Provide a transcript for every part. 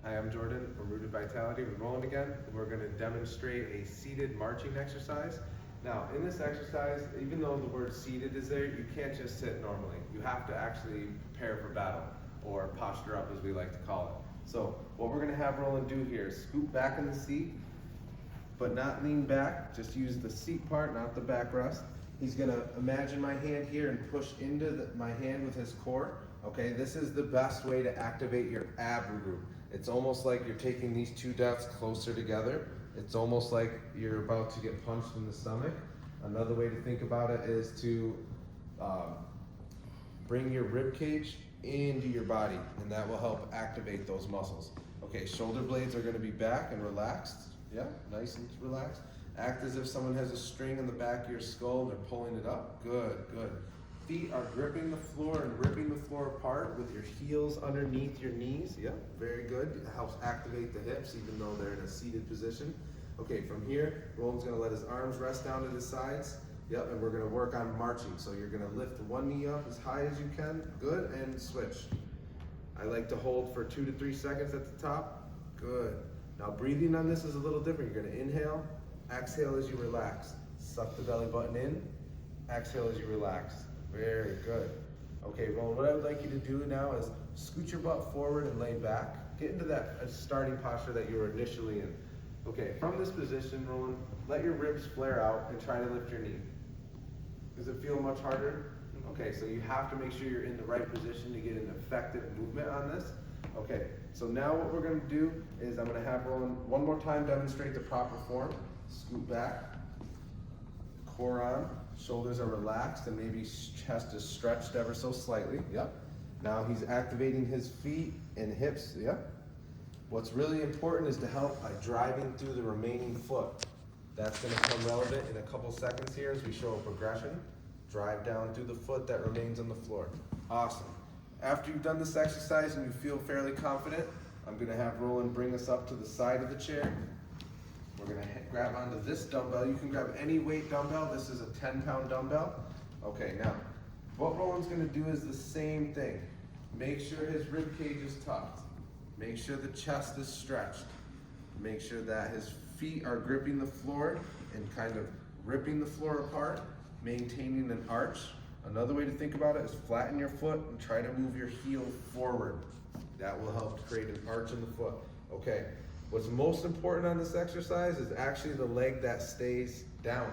Hi, I'm Jordan from Rooted Vitality. We're rolling again. We're going to demonstrate a seated marching exercise. Now, in this exercise, even though the word seated is there, you can't just sit normally. You have to actually prepare for battle, or posture up as we like to call it. So what we're going to have Roland do here is scoot back in the seat, but not lean back. Just use the seat part, not the backrest. He's going to imagine my hand here and push into my hand with his core. Okay, this is the best way to activate your ab group. It's almost like you're taking these two deaths closer together. It's almost like you're about to get punched in the stomach. Another way to think about it is to bring your rib cage into your body, and that will help activate those muscles. Okay, shoulder blades are going to be back and relaxed. Yeah, nice and relaxed. Act as if someone has a string in the back of your skull and they're pulling it up. Good, good. Feet are gripping the floor and ripping the floor apart with your heels underneath your knees. Yep, very good. It helps activate the hips even though they're in a seated position. Okay, from here, Roland's gonna let his arms rest down to the sides. Yep, and we're gonna work on marching. So you're gonna lift one knee up as high as you can. Good, and switch. I like to hold for 2 to 3 seconds at the top. Good. Now breathing on this is a little different. You're gonna inhale, exhale as you relax. Suck the belly button in, exhale as you relax. Very good. Okay, Roland, what I would like you to do now is scoot your butt forward and lay back. Get into that starting posture that you were initially in. Okay, from this position, Roland, let your ribs flare out and try to lift your knee. Does it feel much harder? Okay, so you have to make sure you're in the right position to get an effective movement on this. Okay, so now what we're gonna do is I'm gonna have Roland one more time demonstrate the proper form. Scoot back, core on. Shoulders are relaxed and maybe chest is stretched ever so slightly. Yep. Now he's activating his feet and hips. Yep. What's really important is to help by driving through the remaining foot. That's going to come relevant in a couple seconds here as we show a progression. Drive down through the foot that remains on the floor. Awesome. After you've done this exercise and you feel fairly confident, I'm going to have Roland bring us up to the side of the chair. We're gonna grab onto this dumbbell. You can grab any weight dumbbell. This is a 10-pound dumbbell. Okay, now, what Roland's gonna do is the same thing. Make sure his rib cage is tucked. Make sure the chest is stretched. Make sure that his feet are gripping the floor and kind of ripping the floor apart, maintaining an arch. Another way to think about it is flatten your foot and try to move your heel forward. That will help create an arch in the foot. Okay. What's most important on this exercise is actually the leg that stays down.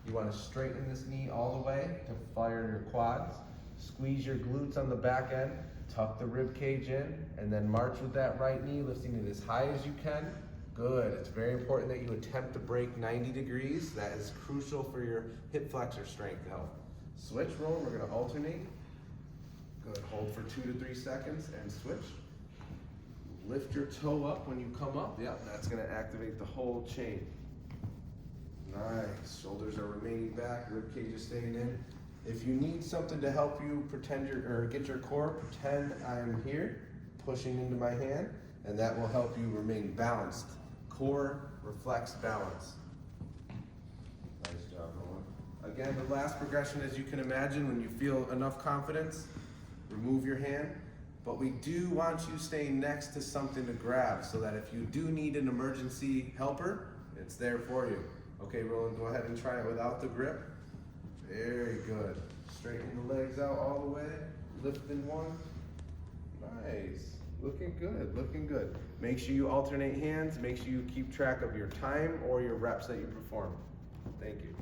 You want to straighten this knee all the way to fire your quads. Squeeze your glutes on the back end, tuck the rib cage in, and then march with that right knee, lifting it as high as you can. Good. It's very important that you attempt to break 90 degrees. That is crucial for your hip flexor strength health. Switch, roll. We're going to alternate. Good. Hold for 2 to 3 seconds and switch. Lift your toe up when you come up. Yep, that's going to activate the whole chain. Nice. Shoulders are remaining back. Rib cage is staying in. If you need something to help you get your core, pretend I'm here, pushing into my hand, and that will help you remain balanced. Core reflects balance. Nice job, Roland. Again, the last progression, as you can imagine, when you feel enough confidence, remove your hand. But we do want you staying next to something to grab so that if you do need an emergency helper, it's there for you. Okay, Roland, go ahead and try it without the grip. Very good. Straighten the legs out all the way. Lifting one. Nice. Looking good, looking good. Make sure you alternate hands. Make sure you keep track of your time or your reps that you perform. Thank you.